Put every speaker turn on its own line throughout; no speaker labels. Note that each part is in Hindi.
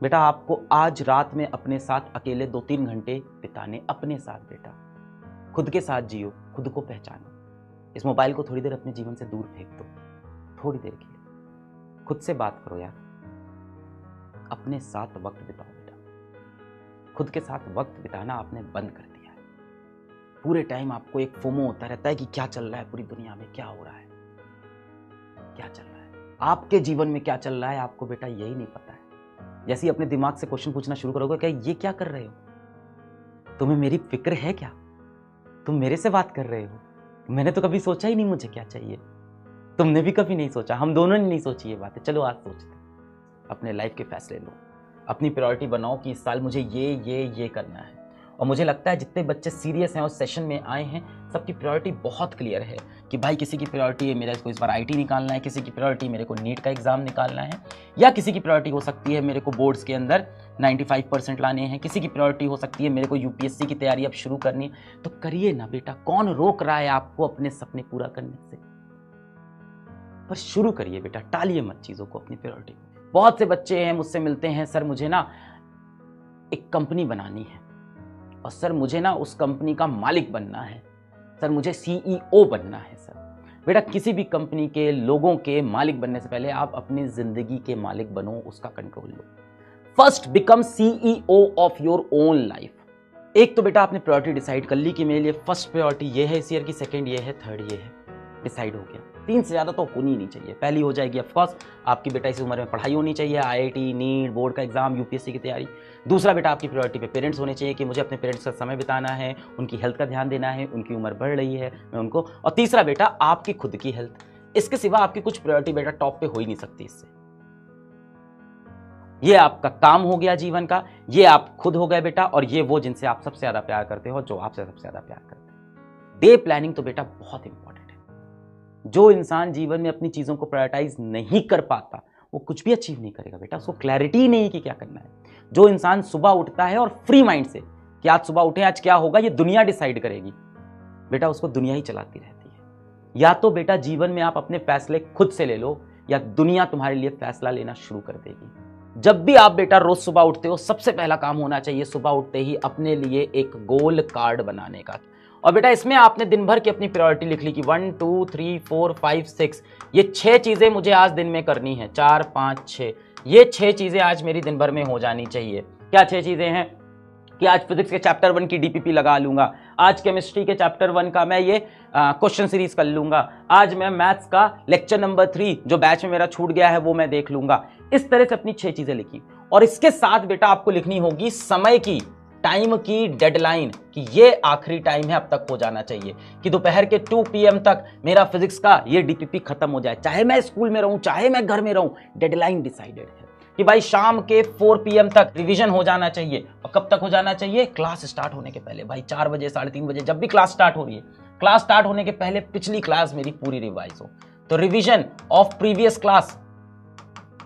बेटा आपको आज रात में अपने साथ अकेले 2-3 घंटे बिताने, अपने साथ बेटा। खुद के साथ जियो, खुद को पहचानो। इस मोबाइल को थोड़ी देर अपने जीवन से दूर फेंक दो, थोड़ी देर के लिए खुद से बात करो यार। अपने साथ वक्त बिताओ बेटा। खुद के साथ वक्त बिताना आपने बंद कर दिया है। पूरे टाइम आपको एक फोमो होता रहता है कि क्या चल रहा है पूरी दुनिया में, क्या हो रहा है, क्या चल रहा है, आपके जीवन में क्या चल रहा है, आपको बेटा यही नहीं पता है। जैसे ही अपने दिमाग से क्वेश्चन पूछना शुरू करोगे, क्या ये क्या कर रहे हो, तुम्हें मेरी फिक्र है क्या, तुम मेरे से बात कर रहे हो, मैंने तो कभी सोचा ही नहीं मुझे क्या चाहिए, तुमने भी कभी नहीं सोचा, हम दोनों ने नहीं सोची ये बातें। चलो आज सोचते, अपने लाइफ के फैसले लो, अपनी प्रायोरिटी बनाओ कि इस साल मुझे ये करना है। और मुझे लगता है जितने बच्चे सीरियस हैं और सेशन में आए हैं, सबकी प्रायोरिटी बहुत क्लियर है कि भाई किसी की प्रायोरिटी है मेरे को इस बार आईटी निकालना है, किसी की प्रायोरिटी मेरे को नीट का एग्जाम निकालना है, या किसी की प्रायोरिटी हो सकती है मेरे को बोर्ड्स के अंदर 95% लाने हैं, किसी की प्रायोरिटी हो सकती है मेरे को यूपीएससी की तैयारी अब शुरू करनी है। तो करिए ना बेटा, कौन रोक रहा है आपको अपने सपने पूरा करने से, पर शुरू करिए बेटा, टालिए मत चीज़ों को, अपनी प्रायोरिटी। बहुत से बच्चे हैं मुझसे मिलते हैं, सर मुझे ना एक कंपनी बनानी है, और सर मुझे ना उस कंपनी का मालिक बनना है, सर मुझे सीईओ बनना है। सर बेटा किसी भी कंपनी के लोगों के मालिक बनने से पहले आप अपनी जिंदगी के मालिक बनो, उसका control low. First become CEO of your own life. एक तो बेटा आपने प्रायोरिटी डिसाइड कर ली कि मेरे लिए फर्स्ट प्रायोरिटी ये है इस ईयर की, सेकंड ये है, थर्ड ये है, डिसाइड हो गया। 3 से ज़्यादा तो होनी नहीं चाहिए। पहली हो जाएगी ऑफकोर्स आपकी बेटा इस उम्र में पढ़ाई होनी चाहिए, आईआईटी, नीट, बोर्ड का एग्जाम, यूपीएससी की तैयारी। दूसरा बेटा आपकी प्रायोरिटी पे पेरेंट्स होने चाहिए कि मुझे अपने पेरेंट्स का समय बिताना है, उनकी हेल्थ का ध्यान देना है, उनकी उम्र बढ़ रही है मैं उनको। और तीसरा बेटा आपकी खुद की हेल्थ। इसके सिवा आपकी कुछ प्रायोरिटी बेटा टॉप पे हो ही नहीं सकती। इससे ये आपका काम हो गया जीवन का, ये आप खुद हो गए बेटा, और ये वो जिनसे आप सबसे ज्यादा प्यार करते हो, जो आपसे सबसे ज्यादा प्यार करते हैं। डे प्लानिंग तो बेटा बहुत इंपॉर्टेंट है। जो इंसान जीवन में अपनी चीजों को प्रायोरिटाइज नहीं कर पाता वो कुछ भी अचीव नहीं करेगा बेटा, उसको क्लैरिटी ही नहीं है कि क्या करना है। जो इंसान सुबह उठता है और फ्री माइंड से कि आज सुबह उठे, आज क्या होगा ये दुनिया डिसाइड करेगी, बेटा उसको दुनिया ही चलाती रहती है। या तो बेटा जीवन में आप अपने फैसले खुद से ले लो, या दुनिया तुम्हारे लिए फैसला लेना शुरू कर देगी। जब भी आप बेटा रोज सुबह उठते हो, सबसे पहला काम होना चाहिए सुबह उठते ही अपने लिए एक गोल कार्ड बनाने का। और बेटा इसमें आपने दिन भर की अपनी प्रायोरिटी लिख ली कि 1 2 3 4 5 6, ये 6 चीजें मुझे आज दिन में करनी है, 4 5 6, ये 6 चीजें आज मेरी दिन भर में हो जानी चाहिए। क्या 6 चीजें हैं कि आज फिजिक्स के चैप्टर 1 की डीपीपी लगा लूंगा, आज केमिस्ट्री के चैप्टर 1 का मैं ये क्वेश्चन सीरीज कर लूंगा, आज मैं मैथ्स का लेक्चर नंबर 3 जो बैच में मेरा छूट गया है वो मैं देख लूंगा। इस तरह से अपनी 6 चीजें लिखी। और इसके साथ बेटा आपको लिखनी होगी समय की, टाइम की डेडलाइन, कि ये आखिरी टाइम है, अब तक हो जाना चाहिए कि दोपहर के 2 PM तक मेरा फिजिक्स का ये डीपीपी खत्म हो जाए, चाहे मैं स्कूल में रहूं चाहे मैं घर में रहूं। डेडलाइन डिसाइडेड है कि भाई शाम के 4 PM तक रिवीजन हो जाना चाहिए। और कब तक हो जाना चाहिए? क्लास स्टार्ट होने के पहले। भाई 4 बजे 3:30 बजे जब भी क्लास स्टार्ट हो रही है, क्लास स्टार्ट होने के पहले पिछली क्लास मेरी पूरी रिवाइज हो। तो revision of previous class,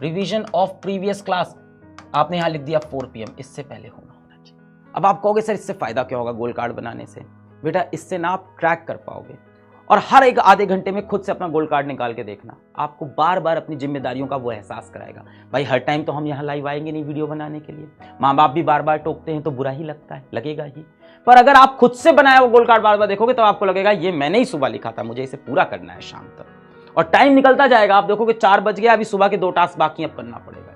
revision of previous class आपने यहां लिख दिया 4 PM, इससे पहले होना चाहिए। अब आप कहोगे सर इससे फायदा क्या होगा गोल कार्ड बनाने से? बेटा इससे ना आप ट्रैक कर पाओगे, और हर एक आधे घंटे में खुद से अपना गोल कार्ड निकाल के देखना, आपको बार बार अपनी जिम्मेदारियों का वो एहसास कराएगा। भाई हर टाइम तो हम यहाँ लाइव आएंगे नहीं वीडियो बनाने के लिए, माँ बाप भी बार बार टोकते हैं तो बुरा ही लगता है, लगेगा ही। पर अगर आप खुद से बनाया वो गोल कार्ड बार बार देखोगे तो आपको लगेगा ये मैंने ही सुबह लिखा था, मुझे इसे पूरा करना है शाम तक। और टाइम निकलता जाएगा, आप देखोगे 4 बज गया, अभी सुबह के 2 टास्क बाकी अब करना पड़ेगा।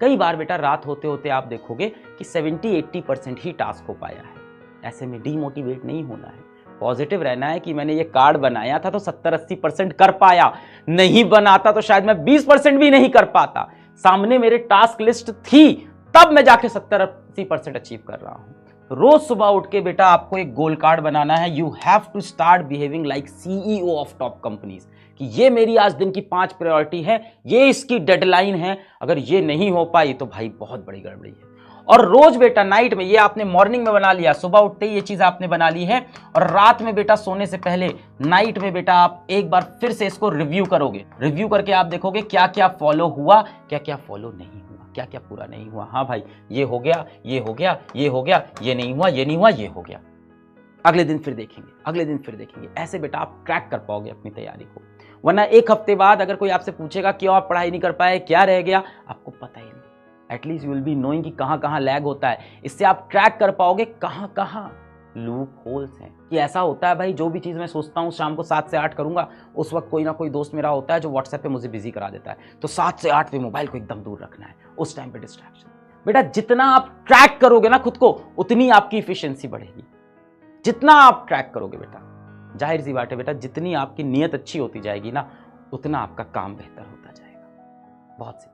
कई बार बेटा रात होते होते आप देखोगे कि 70-80% ही टास्क हो पाया है। ऐसे में डीमोटिवेट नहीं होना है, पॉजिटिव रहना है कि मैंने ये कार्ड बनाया था तो 70-80% कर पाया, नहीं बनाता तो शायद मैं 20% भी नहीं कर पाता। सामने मेरे टास्क लिस्ट थी तब मैं जाके 70-80% अचीव कर रहा हूं। रोज सुबह उठ के बेटा आपको एक गोल कार्ड बनाना है। You have to start behaving like CEO of top companies, कि ये मेरी आज दिन की 5 प्रायोरिटी है, ये इसकी डेडलाइन है, अगर ये नहीं हो पाई तो भाई बहुत बड़ी गड़बड़ी है। और रोज बेटा नाइट में, ये आपने मॉर्निंग में बना लिया, सुबह उठते ही ये चीज आपने बना ली है, और रात में बेटा सोने से पहले नाइट में बेटा आप एक बार फिर से इसको रिव्यू करोगे। रिव्यू करके आप देखोगे क्या क्या फॉलो हुआ, क्या क्या फॉलो नहीं हुआ, क्या क्या पूरा नहीं हुआ। हाँ भाई ये हो गया, ये हो गया, ये हो गया, ये नहीं हुआ, ये नहीं हुआ, ये हो गया। अगले दिन फिर देखेंगे, अगले दिन फिर देखेंगे। ऐसे बेटा आप ट्रैक कर पाओगे अपनी तैयारी को। वरना 1 हफ्ते बाद अगर कोई आपसे पूछेगा क्यों आप पढ़ाई नहीं कर पाए, क्या रह गया, आपको पता ही नहीं। At least you will be knowing कि कहाँ कहाँ लैग होता है। इससे आप ट्रैक कर पाओगे कहाँ कहाँ लूप होल्स हैं। कि ऐसा होता है भाई, जो भी चीज़ मैं सोचता हूँ शाम को 7 से 8 करूँगा, उस वक्त कोई ना कोई दोस्त मेरा होता है जो व्हाट्सएप पे मुझे बिजी करा देता है। तो 7 से 8 पे मोबाइल को एकदम दूर रखना है, उस टाइम पे डिस्ट्रैक्शन। बेटा जितना आप ट्रैक करोगे ना खुद को, उतनी आपकी इफिशियंसी बढ़ेगी। जितना आप ट्रैक करोगे बेटा, जाहिर सी बात है बेटा, जितनी आपकी नीयत अच्छी होती जाएगी ना, उतना आपका काम बेहतर होता जाएगा। बहुत सी